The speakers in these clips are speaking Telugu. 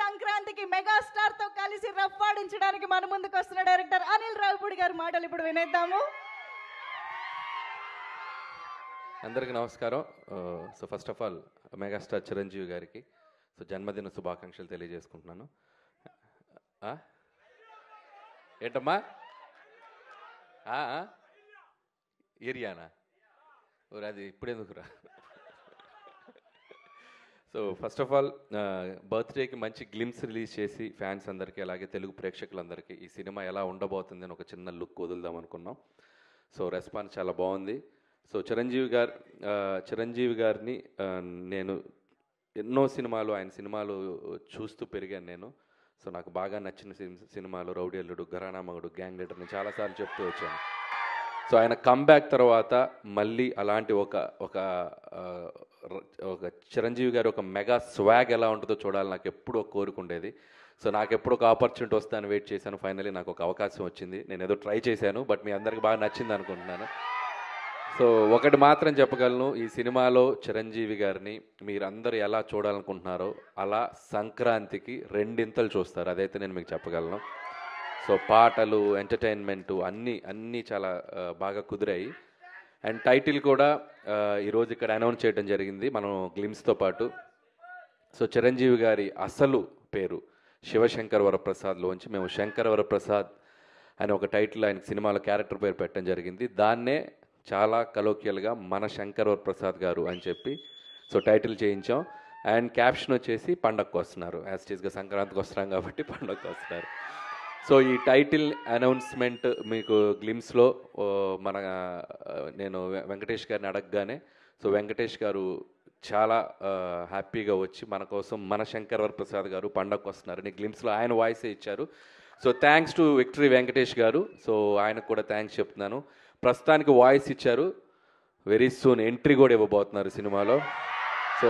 సంక్రాంతికి మెగాస్టార్ తో కలిసి రఫ్ఫాడించడానికి మన ముందుకు వస్తున్న డైరెక్టర్ అనిల్ రావిపూడి గారి మాటలు ఇప్పుడు వినేద్దాము. అందరికీ నమస్కారం. So first of all megastar Chiranjeevi గారికి జన్మదిన శుభాకాంక్షలు తెలియజేసుకుంటున్నాను. ఏంటమ్మా ఏరియానా అది ఇప్పుడెందుకురా? సో ఫస్ట్ ఆఫ్ ఆల్ బర్త్డేకి మంచి గ్లిమ్స్ రిలీజ్ చేసి ఫ్యాన్స్ అందరికీ అలాగే తెలుగు ప్రేక్షకులందరికీ ఈ సినిమా ఎలా ఉండబోతుంది అని ఒక చిన్న లుక్ వదులుదాం అనుకున్నాం. సో రెస్పాన్స్ చాలా బాగుంది. సో చిరంజీవి గారిని నేను ఎన్నో సినిమాలు ఆయన సినిమాలు చూస్తూ పెరిగాను నేను. సో నాకు బాగా నచ్చిన సినిమాలు రౌడీ అల్లుడు, ఘరానా మగుడు, గ్యాంగ్ లీడర్ నేను చాలాసార్లు చెప్తూ వచ్చాను. సో ఆయన కమ్బ్యాక్ తర్వాత మళ్ళీ అలాంటి ఒక చిరంజీవి గారి ఒక మెగా స్వాగ్ ఎలా ఉంటుందో చూడాలి నాకు ఎప్పుడూ కోరుకుండేది. సో నాకు ఎప్పుడు ఒక ఆపర్చునిటీ వస్తాను వెయిట్ చేశాను. ఫైనలీ నాకు ఒక అవకాశం వచ్చింది. నేను ఏదో ట్రై చేశాను, బట్ మీ అందరికి బాగా నచ్చింది అనుకుంటున్నాను. సో ఒకటి మాత్రం చెప్పగలను, ఈ సినిమాలో చిరంజీవి గారిని మీరందరూ ఎలా చూడాలనుకుంటున్నారో అలా సంక్రాంతికి రెండింతలు చూస్తారు, అదైతే నేను మీకు చెప్పగలను. సో పాటలు, ఎంటర్టైన్మెంటు అన్నీ చాలా బాగా కుదిరాయి. అండ్ టైటిల్ కూడా ఈరోజు ఇక్కడ అనౌన్స్ చేయడం జరిగింది మనం గ్లిమ్స్తో పాటు. సో చిరంజీవి గారి అసలు పేరు శివశంకర్ వరప్రసాద్లోంచి మేము శంకర్ వరప్రసాద్ అని ఒక టైటిల్ ఆయన సినిమాలో క్యారెక్టర్ పేరు పెట్టడం జరిగింది. దాన్నే చాలా కలోకియల్గా మన శంకర్ వరప్రసాద్ గారు అని చెప్పి సో టైటిల్ చేయించాం. అండ్ క్యాప్షన్ వచ్చేసి పండగకు వస్తున్నారు, యాజ్ టీజ్గా సంక్రాంతికి వస్తున్నాం కాబట్టి పండగకు వస్తున్నారు. సో ఈ టైటిల్ అనౌన్స్మెంట్ మీకు గ్లిమ్స్లో నేను వెంకటేష్ గారిని అడగగానే సో వెంకటేష్ గారు చాలా హ్యాపీగా వచ్చి మన కోసం మన శంకర్ వరప్రసాద్ గారు పండగకు వస్తున్నారని గ్లిమ్స్లో ఆయన వాయిసే ఇచ్చారు. So thanks to victory Venkatesh గారు. సో ఆయనకు కూడా థ్యాంక్స్ చెప్తున్నాను. ప్రస్తుతానికి వాయిస్ ఇచ్చారు, వెరీ సూన్ ఎంట్రీ కూడా ఇవ్వబోతున్నారు సినిమాలో. సో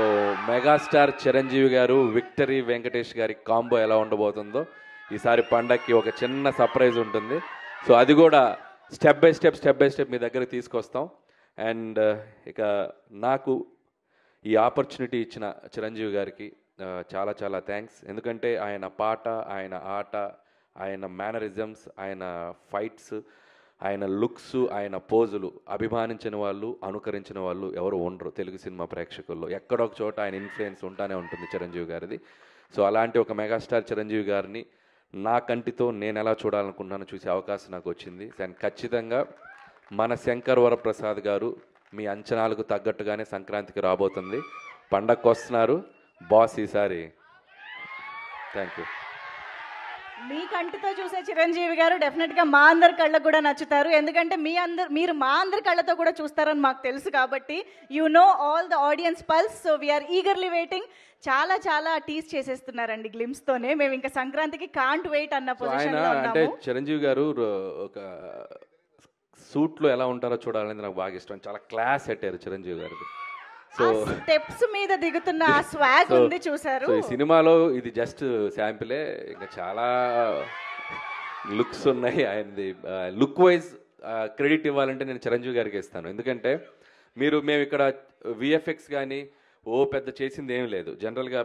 మెగాస్టార్ చిరంజీవి గారు విక్టరీ వెంకటేష్ గారి కాంబో ఎలా ఉండబోతుందో ఈసారి పండగకి ఒక చిన్న సర్ప్రైజ్ ఉంటుంది. సో అది కూడా స్టెప్ బై స్టెప్ మీ దగ్గరకు తీసుకొస్తాం. అండ్ ఇక నాకు ఈ ఆపర్చునిటీ ఇచ్చిన చిరంజీవి గారికి చాలా చాలా థ్యాంక్స్. ఎందుకంటే ఆయన పాట, ఆయన ఆట, ఆయన మేనరిజమ్స్, ఆయన ఫైట్స్, ఆయన లుక్స్, ఆయన పోజులు అభిమానించిన వాళ్ళు, అనుకరించిన వాళ్ళు ఎవరు ఉండరు తెలుగు సినిమా ప్రేక్షకుల్లో. ఎక్కడొక చోట ఆయన ఇన్ఫ్లుయెన్స్ ఉంటానే ఉంటుంది చిరంజీవి గారిది. సో అలాంటి ఒక మెగాస్టార్ చిరంజీవి గారిని నా కంటితో నేను ఎలా చూడాలనుకున్నానో చూసే అవకాశం నాకు వచ్చింది. అండ్ ఖచ్చితంగా మన శంకర్ వరప్రసాద్ గారు మీ అంచనాలకు తగ్గట్టుగానే సంక్రాంతికి రాబోతుంది. పండగకు వస్తున్నారు బాస్ ఈసారి. Thank you. మీ కంటితో చూసే చిరంజీవి గారు డెఫినెట్గా మా అందరి కళ్ళకు కూడా నచ్చుతారు. ఎందుకంటే మీరు మా అందరి కళ్ళతో కూడా చూస్తారని మాకు తెలుసు కాబట్టి you know all the audience pulse. So we are eagerly waiting. చాలా చాలా టీస్ చేసేస్తున్నారండి గ్లిమ్స్తోనే. మేము ఇంకా సంక్రాంతికి కాంట్ వెయిట్ అన్న పొజిషన్లో ఉన్నాము. అంటే చిరంజీవి గారు ఒక సూట్లో ఎలా ఉంటారో చూడాలనేది నాకు బాగా ఇష్టం. చాలా క్లాస్ పెట్టారు చిరంజీవి గారు. సో స్టెప్స్ మీద దిగుతున్న ఆ స్వాగ్ ఉంది చూసారు. సో ఈ సినిమాలో ఇది జస్ట్ శాంపిలే, ఇంకా చాలా లుక్స్ ఉన్నాయి. ఆయనది లుక్ వైజ్ క్రెడిట్ ఇవ్వాలంటే నేను చిరంజీవి గారికి ఇస్తాను. ఎందుకంటే మేము ఇక్కడ విఎఫ్ఎక్స్ కానీ పెద్ద చేసింది ఏం లేదు. జనరల్గా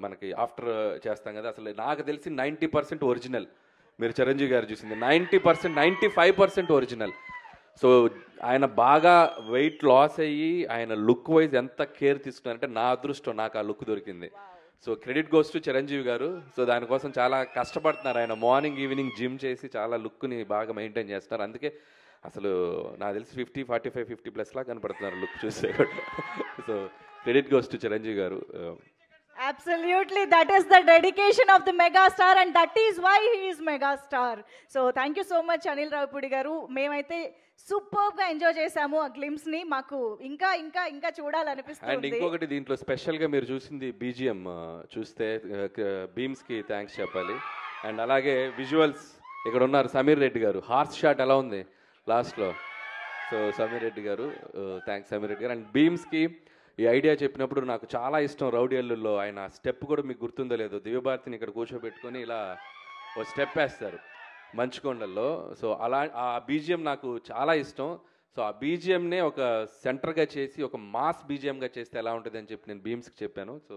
మనకి ఆఫ్టర్ చేస్తాం కదా, అసలు నాకు తెలిసి 90% ఒరిజినల్. మీరు చిరంజీవి గారు చూసింది 90%, 95% ఒరిజినల్. సో ఆయన బాగా వెయిట్ లాస్ అయ్యి ఆయన లుక్ వైజ్ ఎంత కేర్ తీసుకున్నారంటే నా అదృష్టం, నాకు ఆ లుక్ దొరికింది. So credit goes to Chiranjeevi గారు. సో దానికోసం చాలా కష్టపడుతున్నారు ఆయన. మార్నింగ్ ఈవినింగ్ జిమ్ చేసి చాలా లుక్ని బాగా మెయింటైన్ చేస్తున్నారు. అందుకే అసలు నాకు తెలిసి 50, 45, 50+ లా కనపడుతున్నారు లుక్ చూస్తే. So credit goes to Chiranjeevi గారు. Absolutely, that is the dedication of the megastar and that is why he is megastar. So thank you so much Anil Ravipudi garu. మేమైతే సూపర్ గా ఎంజాయ్ చేసాము ఆ గ్లిమ్స్ ని. మాకు ఇంకా ఇంకా ఇంకా చూడాలనిపిస్తుంది. అండ్ ఇంకొకటి దీంట్లో స్పెషల్ గా మీరు చూసింది బీజిఎం చూస్తే బీమ్స్ కి థ్యాంక్స్ చెప్పాలి. అండ్ అలాగే విజువల్స్ ఇక్కడ ఉన్నారు సమీర్ రెడ్డి గారు. హార్స్ షాట్ ఎలా ఉంది లాస్ట్లో. సో సమీర్ రెడ్డి గారు థ్యాంక్స్ సమీర్ రెడ్డి గారు. అండ్ బీమ్స్కి ఈ ఐడియా చెప్పినప్పుడు నాకు చాలా ఇష్టం. రౌడీ అల్లుల్లో ఆయన స్టెప్ కూడా మీకు గుర్తుందో లేదో, దివ్యభారతిని ఇక్కడ కూర్చోబెట్టుకొని ఇలా ఓ స్టెప్ వేస్తారు మంచుకొండల్లో. సో అలా ఆ బీజిఎం నాకు చాలా ఇష్టం. సో ఆ బీజిఎంనే ఒక సెంటర్గా చేసి ఒక మాస్ బీజిఎంగా చేస్తే ఎలా ఉంటుంది అని చెప్పి నేను బీమ్స్కి చెప్పాను. సో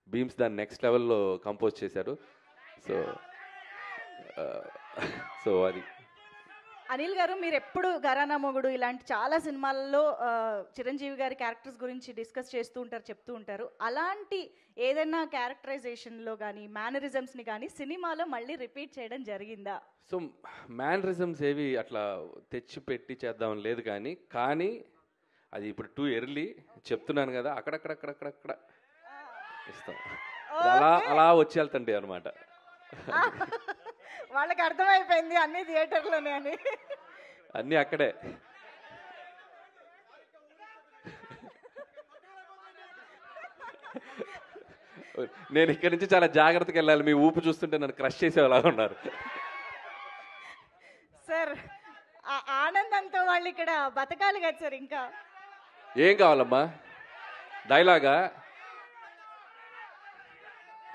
భీమ్స్ దాన్ని నెక్స్ట్ లెవెల్లో కంపోజ్ చేశారు. సో సో అది. అనిల్ గారు, మీరు ఎప్పుడు ఘరానా మొగుడు ఇలాంటి చాలా సినిమాల్లో చిరంజీవి గారి క్యారెక్టర్స్ గురించి డిస్కస్ చేస్తూ ఉంటారు, చెప్తూ ఉంటారు. అలాంటి ఏదైనా క్యారెక్టరైజేషన్లో కానీ మేనరిజమ్స్ని కానీ సినిమాలో మళ్ళీ రిపీట్ చేయడం జరిగిందా? సో మేనరిజమ్స్ ఏవి అట్లా తెచ్చి పెట్టి చేద్దాం లేదు, కానీ అది ఇప్పుడు టూ ఎర్లీ చెప్తున్నాను కదా, అక్కడక్కడక్కడక్కడక్కడ ఇస్తాం. అలా అలా వచ్చి వెళ్తండి అనమాట. వాళ్ళకి అర్థమైపోయింది అన్ని థియేటర్లోనే అని. అన్నీ అక్కడే. నేను ఇక్కడి నుంచి చాలా జాగ్రత్తగా వెళ్ళాలి. మీ ఊపు చూస్తుంటే నన్ను క్రష్ చేసేలా ఉన్నారు. సార్, ఆ ఆనందంతో వాళ్ళు ఇక్కడ బతకాలి కదా సార్. ఇంకా ఏం కావాలమ్మా? డైలాగా?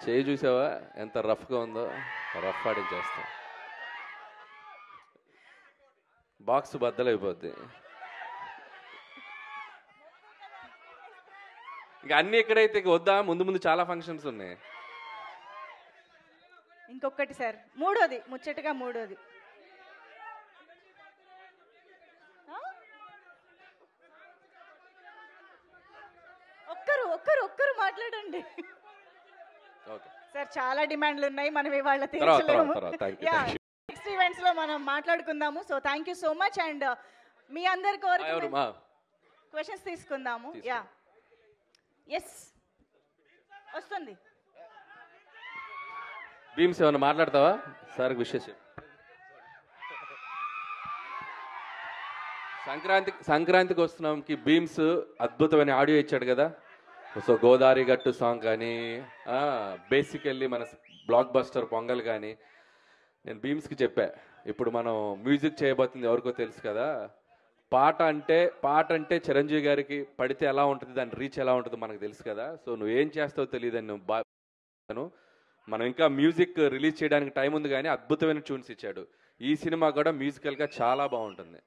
చేయి చూసావా ఎంత రఫ్గా ఉందో? రఫ్ ఆడించేస్తాం, బాక్స్ బద్దలైపోద్ది. ఇంకా అన్ని ఎక్కడైతే వద్దా, ముందు ముందు చాలా ఫంక్షన్స్ ఉన్నాయి. ఇంకొకటి సార్, మూడోది, ముచ్చటగా మూడోది. ఒక్కరు మాట్లాడండి సార్. చాలా డిమాండ్లు ఉన్నాయి, మనం ఇవాళ తీర్చలేము. నెక్స్ట్ ఈవెంట్స్ లో మనం మాట్లాడుకుందాము. So thank you so much. And మీ అందరి కోరిక క్వశ్చన్స్ తీసుకుందాము. యా, ఎస్ వస్తుంది. భీమ్స్ ఏమన్నా మాట్లాడతావా? సార్ విశేషం. సంక్రాంతికి వస్తున్నాంకి భీమ్స్ అద్భుతమైన ఆడియో ఇచ్చాడు కదా. సో గోదావరి గట్టు సాంగ్ కానీ, బేసికల్లీ మన బ్లాక్ బస్టర్ పొంగల్ కానీ, నేను భీమ్స్కి చెప్పా, ఇప్పుడు మనం మ్యూజిక్ చేయబోతుంది ఎవరికో తెలుసు కదా. పాట అంటే చిరంజీవి గారికి పడితే ఎలా ఉంటుంది, దాని రీచ్ ఎలా ఉంటుందో మనకు తెలుసు కదా. సో నువ్వేం చేస్తావో తెలియదని నువ్వు మనం ఇంకా మ్యూజిక్ రిలీజ్ చేయడానికి టైం ఉంది, కానీ అద్భుతమైన ట్యూన్స్ ఇచ్చాడు. ఈ సినిమా కూడా మ్యూజికల్గా చాలా బాగుంటుంది.